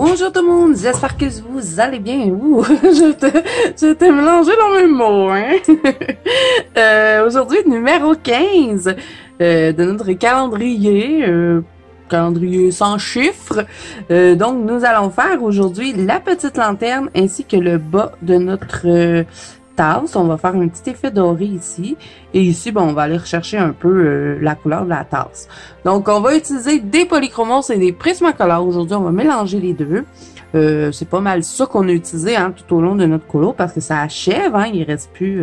Bonjour tout le monde, j'espère que vous allez bien. Ouh, je t'ai mélangé dans mes mots, hein. Aujourd'hui, numéro 15 de notre calendrier, calendrier sans chiffres. Donc, nous allons faire aujourd'hui la petite lanterne ainsi que le bas de notre tasse. On va faire un petit effet doré ici. Et ici, bon, on va aller rechercher un peu la couleur de la tasse. Donc, on va utiliser des polychromos et des Prismacolor. Aujourd'hui, on va mélanger les deux. C'est pas mal ça qu'on a utilisé hein, tout au long de notre colo parce que ça achève. Hein, il reste plus...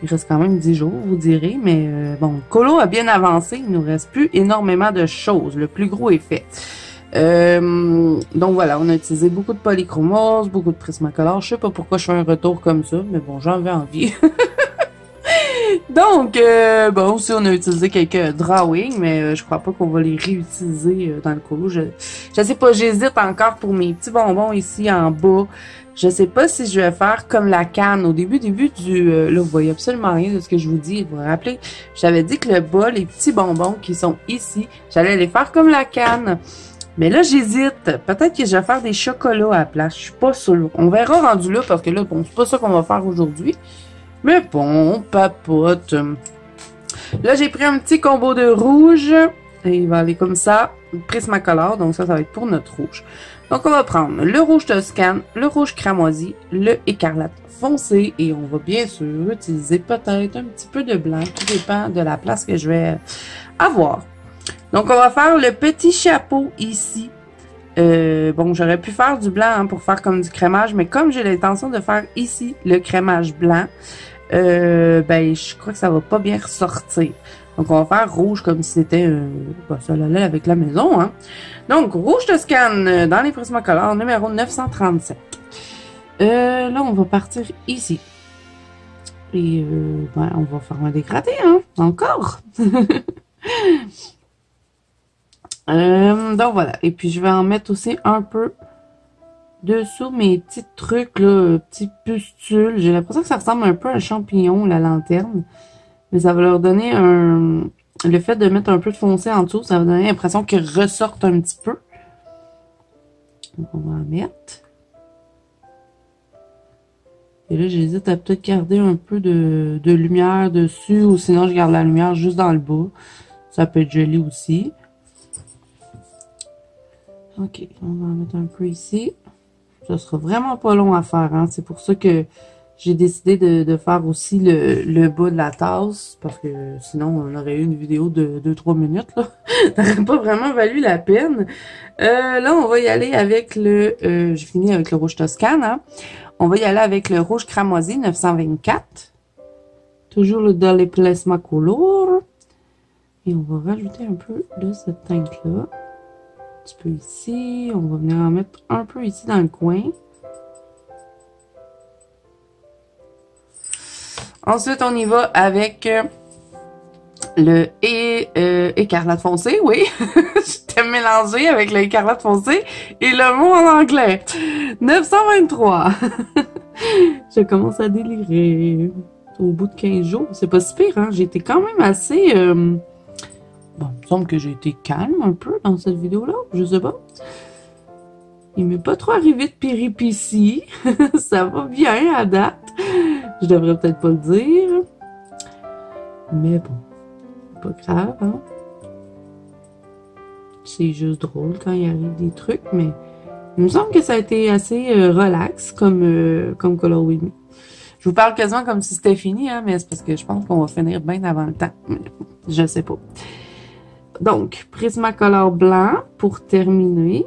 il reste quand même 10 jours, vous direz. Mais bon, le colo a bien avancé. Il nous reste plus énormément de choses. Le plus gros est fait. Donc voilà, on a utilisé beaucoup de polychromos, beaucoup de Prismacolor. Je sais pas pourquoi je fais un retour comme ça, mais bon, j'en avais envie. Donc, bon, aussi on a utilisé quelques drawings, mais je crois pas qu'on va les réutiliser dans le colo. Je sais pas, j'hésite encore pour mes petits bonbons ici en bas. Je sais pas si je vais faire comme la canne. Au début du... là, vous voyez absolument rien de ce que je vous dis. Vous vous rappelez, j'avais dit que le bas, les petits bonbons qui sont ici, j'allais les faire comme la canne. Mais là, j'hésite. Peut-être que je vais faire des chocolats à la place. Je suis pas sûre. On verra rendu là parce que là, bon, c'est pas ça qu'on va faire aujourd'hui. Mais bon, papote. Là, j'ai pris un petit combo de rouge. Et il va aller comme ça. Prismacolor. Donc ça va être pour notre rouge. Donc on va prendre le rouge Toscane, le rouge cramoisi, le écarlate foncé. Et on va bien sûr utiliser peut-être un petit peu de blanc. Tout dépend de la place que je vais avoir. Donc, on va faire le petit chapeau ici. Bon, j'aurais pu faire du blanc hein, pour faire comme du crémage, mais comme j'ai l'intention de faire ici le crémage blanc, je crois que ça va pas bien ressortir. Donc, on va faire rouge comme si c'était ça allait avec la maison. Hein. Donc, rouge Toscane dans les Prismacolor numéro 937. Là, on va partir ici. Et on va faire un dégradé, hein, encore. Donc voilà, et puis je vais en mettre aussi un peu dessous mes petits trucs là, petits pustules. J'ai l'impression que ça ressemble un peu à un champignon, la lanterne. Mais ça va leur donner un... Le fait de mettre un peu de foncé en dessous, ça va donner l'impression qu'ils ressortent un petit peu. Donc on va en mettre. Et là, j'hésite à peut-être garder un peu de lumière dessus, ou sinon je garde la lumière juste dans le bas. Ça peut être joli aussi. Ok, on va en mettre un peu ici. Ça sera vraiment pas long à faire. Hein? C'est pour ça que j'ai décidé de faire aussi le bas de la tasse. Parce que sinon, on aurait eu une vidéo de 2-3 minutes. Là. Ça n'aurait pas vraiment valu la peine. Là, on va y aller avec le... j'ai fini avec le rouge Toscane. Hein? On va y aller avec le rouge cramoisi 924. Toujours le Dolly Prismacolor. Et on va rajouter un peu de cette teinte-là. Un petit peu ici. On va venir en mettre un peu ici dans le coin. Ensuite, on y va avec le écarlate foncé. Oui, j'étais mélangée avec l'écarlate foncé et le mot en anglais. 923. Je commence à délirer. Au bout de 15 jours, c'est pas si pire. Hein? J'ai été quand même assez... Bon, il me semble que j'ai été calme un peu dans cette vidéo-là, je sais pas. Il m'est pas trop arrivé de péripéties. Ça va bien à date. Je devrais peut-être pas le dire. Mais bon, c'est pas grave, hein. C'est juste drôle quand il arrive des trucs, mais il me semble que ça a été assez relax comme Color With Me. Je vous parle quasiment comme si c'était fini, hein, mais c'est parce que je pense qu'on va finir bien avant le temps. Je sais pas. Donc, Prismacolor blanc pour terminer.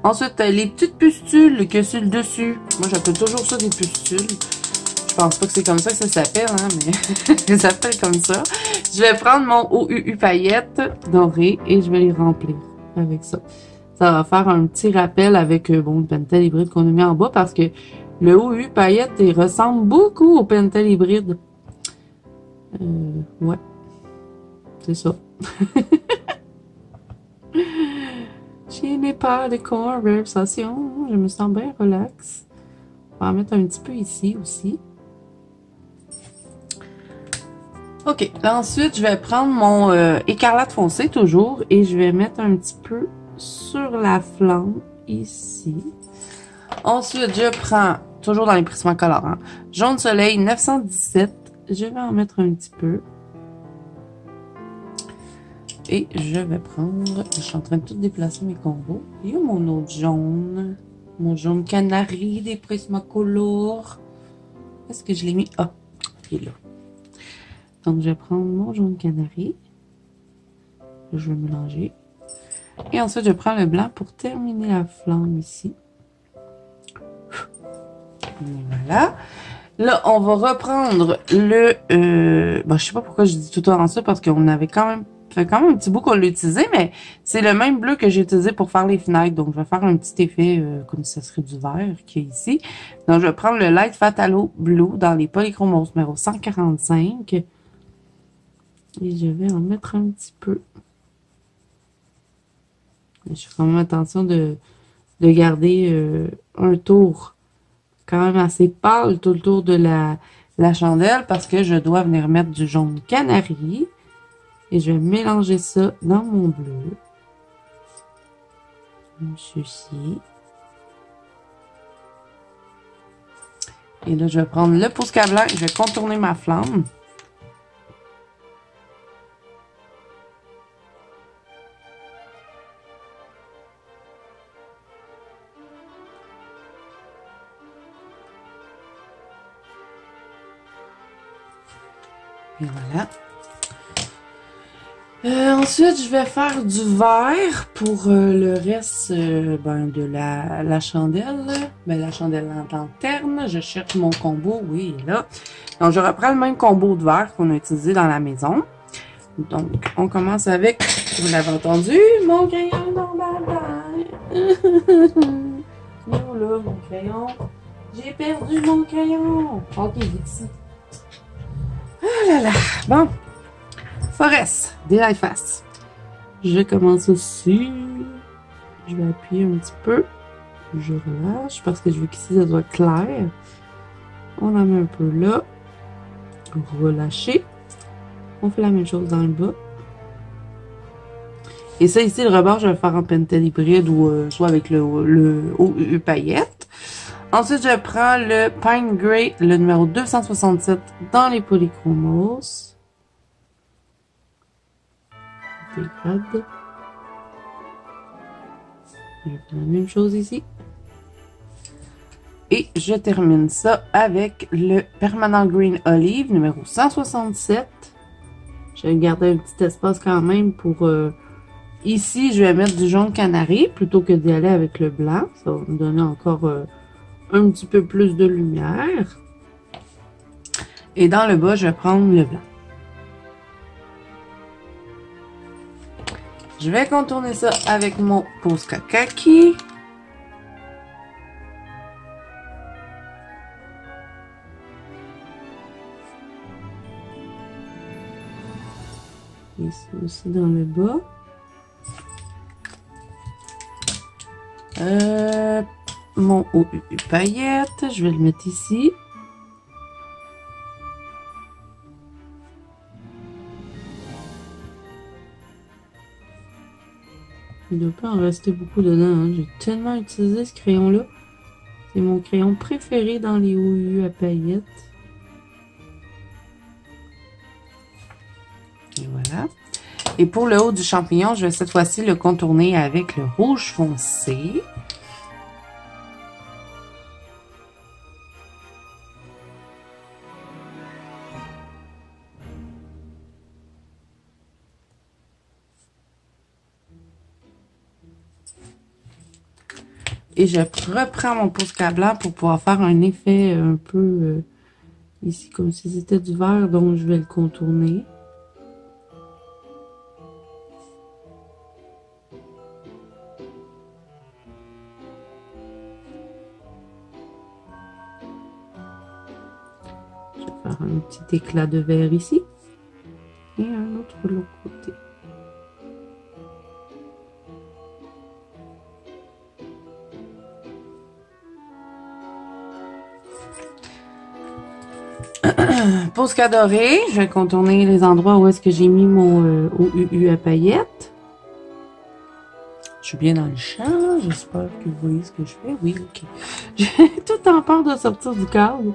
Ensuite, les petites pustules que sur le dessus. Moi, j'appelle toujours ça des pustules. Je pense pas que c'est comme ça que ça s'appelle, hein, mais ça s'appelle comme ça. Je vais prendre mon OUU paillettes dorées et je vais les remplir avec ça. Ça va faire un petit rappel avec le Pentel hybride qu'on a mis en bas parce que le OU paillette il ressemble beaucoup au Pentel hybride. Ouais. C'est ça. Je n'ai pas de conversation. Je me sens bien relax. On va en mettre un petit peu ici aussi. OK. Là, ensuite, je vais prendre mon écarlate foncé toujours et je vais mettre un petit peu sur la flamme ici. Ensuite, je prends, toujours dans les prismes colorants, jaune soleil 917. Je vais en mettre un petit peu. Et je vais prendre, je suis en train de tout déplacer mes combos. Il y a mon autre jaune, mon jaune canari des Prismacolor. Est-ce que je l'ai mis? Ah, il est là. Donc, je vais prendre mon jaune canari. Je vais mélanger. Et ensuite, je prends le blanc pour terminer la flamme ici. Et voilà. Là, on va reprendre le... bon, je sais pas pourquoi je dis tout le temps ça, parce qu'on avait quand même... Ça fait quand même un petit bout qu'on l'a utilisé, mais c'est le même bleu que j'ai utilisé pour faire les fenêtres. Donc, je vais faire un petit effet comme si ça serait du vert qui est ici. Donc, je vais prendre le Light Fatalo Blue dans les Polychromos numéro 145. Et je vais en mettre un petit peu. Je fais quand même attention de garder un tour quand même assez pâle tout le tour de la chandelle parce que je dois venir mettre du jaune canari. Et je vais mélanger ça dans mon bleu. Comme ceci. Et là, je vais prendre le Posca blanc et je vais contourner ma flamme. Et voilà. Ensuite, je vais faire du vert pour le reste de la chandelle. Ben, la chandelle lanterne. Je cherche mon combo. Oui, il est là. Donc, je reprends le même combo de vert qu'on a utilisé dans la maison. Donc, on commence avec, vous l'avez entendu, mon crayon dans ma main. Non, là, mon crayon. J'ai perdu mon crayon. Ok, il est ici. Ah là là. Bon. Forest, Daylight Fast. Je commence aussi. Je vais appuyer un petit peu. Je relâche parce que je veux qu'ici ça soit clair. On en met un peu là. Relâcher. On fait la même chose dans le bas. Et ça ici, le rebord, je vais le faire en pentel hybride ou soit avec le OU paillette. Ensuite, je prends le Pine Grey, le numéro 267 dans les Polychromos. Dégrade. Je fais la même chose ici. Et je termine ça avec le Permanent Green Olive numéro 167. Je vais garder un petit espace quand même pour... ici, je vais mettre du jaune canari plutôt que d'y aller avec le blanc. Ça va me donner encore un petit peu plus de lumière. Et dans le bas, je vais prendre le blanc. Je vais contourner ça avec mon Posca Kaki. Ici aussi dans le bas. Mon OU paillette, je vais le mettre ici. Il ne doit pas en rester beaucoup dedans. Hein. J'ai tellement utilisé ce crayon-là. C'est mon crayon préféré dans les OU à paillettes. Et voilà. Et pour le haut du champignon, je vais cette fois-ci le contourner avec le rouge foncé. Et je reprends mon Posca blanc pour pouvoir faire un effet un peu ici, comme si c'était du vert, donc je vais le contourner. Je vais faire un petit éclat de vert ici. Et un autre de l'autre côté. Posca doré. Je vais contourner les endroits où est-ce que j'ai mis mon OUU à paillettes. Je suis bien dans le champ. J'espère que vous voyez ce que je fais. Oui, ok. J'ai tout en peur de sortir du cadre.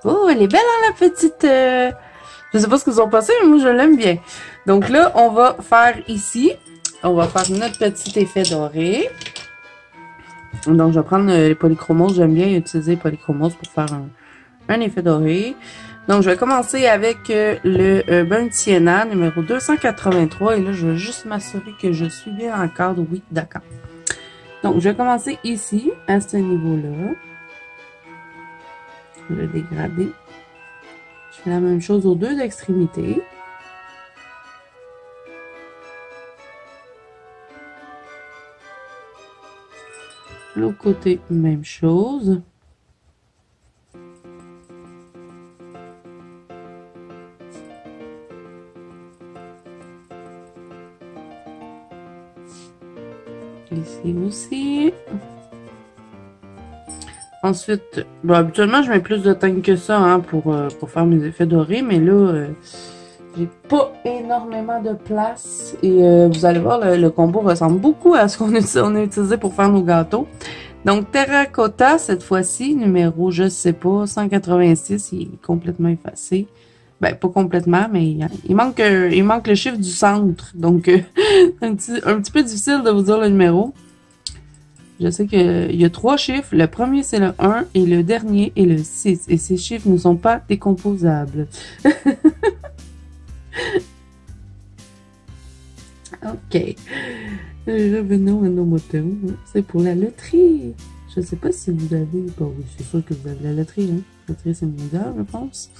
Oh, elle est belle, hein, la petite... Je sais pas ce qu'ils ont passé, mais moi, je l'aime bien. Donc là, on va faire ici, on va faire notre petit effet doré. Donc, je vais prendre les polychromos. J'aime bien utiliser les polychromos pour faire un effet doré. Donc, je vais commencer avec le Burnt Sienna numéro 283. Et là, je vais juste m'assurer que je suis bien en cadre. Oui, d'accord. Donc, je vais commencer ici, à ce niveau-là. Je vais le dégrader. Je fais la même chose aux deux extrémités. L'autre côté, même chose. Ici aussi. Ensuite, bon, habituellement, je mets plus de teinte que ça hein, pour faire mes effets dorés, mais là, j'ai pas énormément de place. Et vous allez voir, le combo ressemble beaucoup à ce qu'on a utilisé pour faire nos gâteaux. Donc, terracotta, cette fois-ci, numéro, je sais pas, 186, il est complètement effacé. Ben, pas complètement, mais il manque le chiffre du centre. Donc, un petit peu difficile de vous dire le numéro. Je sais qu'il y a 3 chiffres. Le premier, c'est le 1 et le dernier est le 6. Et ces chiffres ne sont pas décomposables. OK. Revenons à nos motos. C'est pour la loterie. Je sais pas si vous avez... Bon, oui, c'est sûr que vous avez la loterie. Hein? La loterie, c'est mondial, je pense.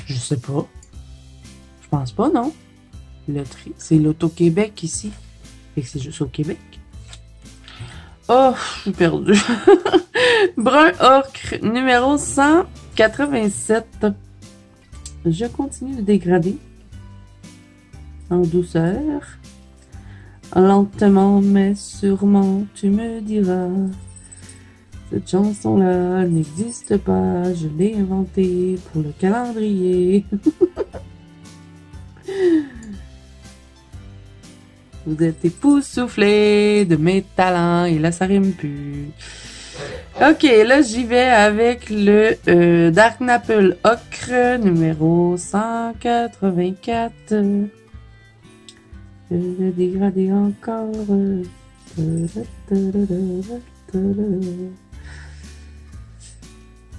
Je sais pas. Je pense pas, non? Loterie. C'est l'Auto-Québec ici. Fait que c'est juste au Québec. Oh, je suis perdue. Brun ocre, numéro 187. Je continue de dégrader. En douceur. Lentement, mais sûrement, tu me diras. Cette chanson-là n'existe pas. Je l'ai inventée pour le calendrier. Vous êtes époustouflés de mes talents. Et là, ça rime plus. Ok, là, j'y vais avec le Dark Maple Ocre, numéro 184. Je vais dégrader encore.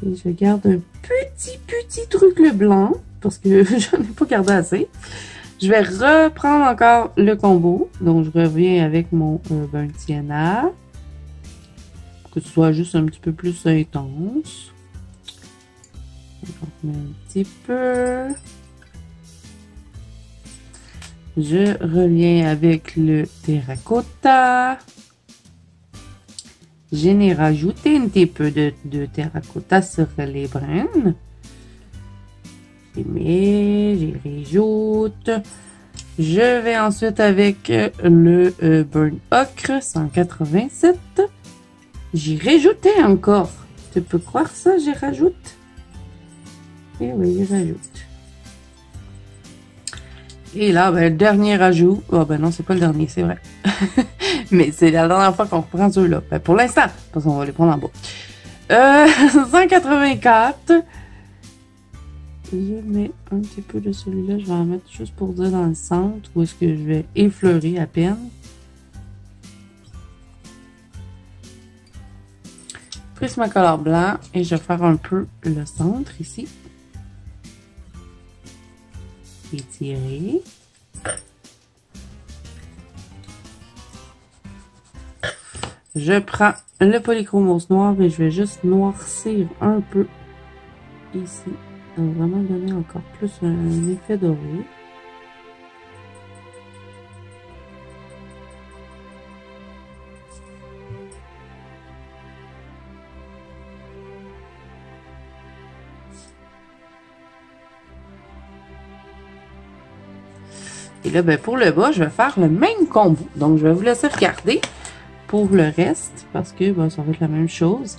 Et je garde un petit truc le blanc, parce que j'en ai pas gardé assez. Je vais reprendre encore le combo. Donc, je reviens avec mon Burnt Sienna. Pour que ce soit juste un petit peu plus intense. On met un petit peu. Je reviens avec le terracotta. Je n'ai rajouté un petit peu de terracotta sur les brins. J'y rajoute. Je vais ensuite avec le Burn Ocre 187. J'y rajoutais encore. Tu peux croire ça, j'y rajoute? Et oui, j'y rajoute. Et là, ben, le dernier rajout. Oh, ben non, c'est pas le dernier, c'est vrai. Mais c'est la dernière fois qu'on reprend ceux-là. Ben, pour l'instant, parce qu'on va les prendre en bas. 184. Je mets un petit peu de celui-là. Je vais en mettre juste pour dire dans le centre où est-ce que je vais effleurer à peine. Prismacolor blanc et je vais faire un peu le centre ici. Étirer. Je prends le polychromos noir et je vais juste noircir un peu ici. Ça va vraiment donner encore plus un effet doré. Et là, ben, pour le bas, je vais faire le même combo. Donc, je vais vous laisser regarder pour le reste, parce que ben, ça va être la même chose.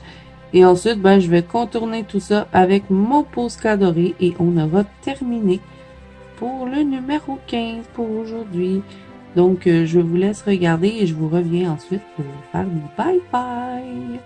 Et ensuite, ben, je vais contourner tout ça avec mon Posca doré et on aura terminé pour le numéro 15 pour aujourd'hui. Donc, je vous laisse regarder et je vous reviens ensuite pour vous faire des bye-bye.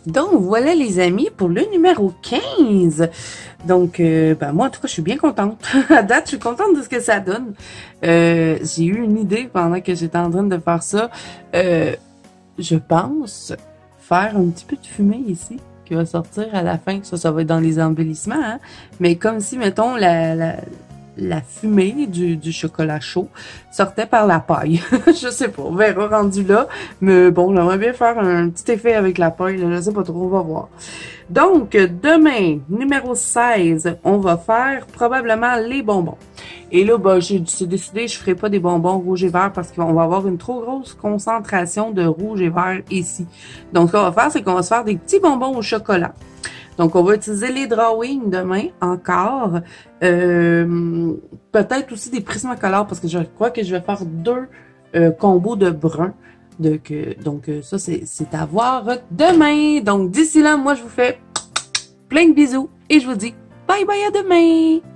Donc, voilà les amis pour le numéro 15. Donc, ben, moi, en tout cas, je suis bien contente. À date, je suis contente de ce que ça donne. J'ai eu une idée pendant que j'étais en train de faire ça. Je pense faire un petit peu de fumée ici qui va sortir à la fin. Ça va être dans les embellissements. Hein? Mais comme si, mettons, la fumée du chocolat chaud sortait par la paille. Je sais pas, on verra rendu là. Mais bon, j'aimerais bien faire un petit effet avec la paille. Là, je sais pas trop, on va voir. Donc, demain, numéro 16, on va faire probablement les bonbons. Et là, ben, j'ai décidé, je ferai pas des bonbons rouge et vert parce qu'on va avoir une trop grosse concentration de rouge et vert ici. Donc, ce qu'on va faire, c'est qu'on va se faire des petits bonbons au chocolat. Donc, on va utiliser les drawings demain encore. Peut-être aussi des prismacolores parce que je crois que je vais faire 2 combos de brun. Donc, ça, c'est à voir demain. Donc, d'ici là, moi, je vous fais plein de bisous et je vous dis bye bye à demain!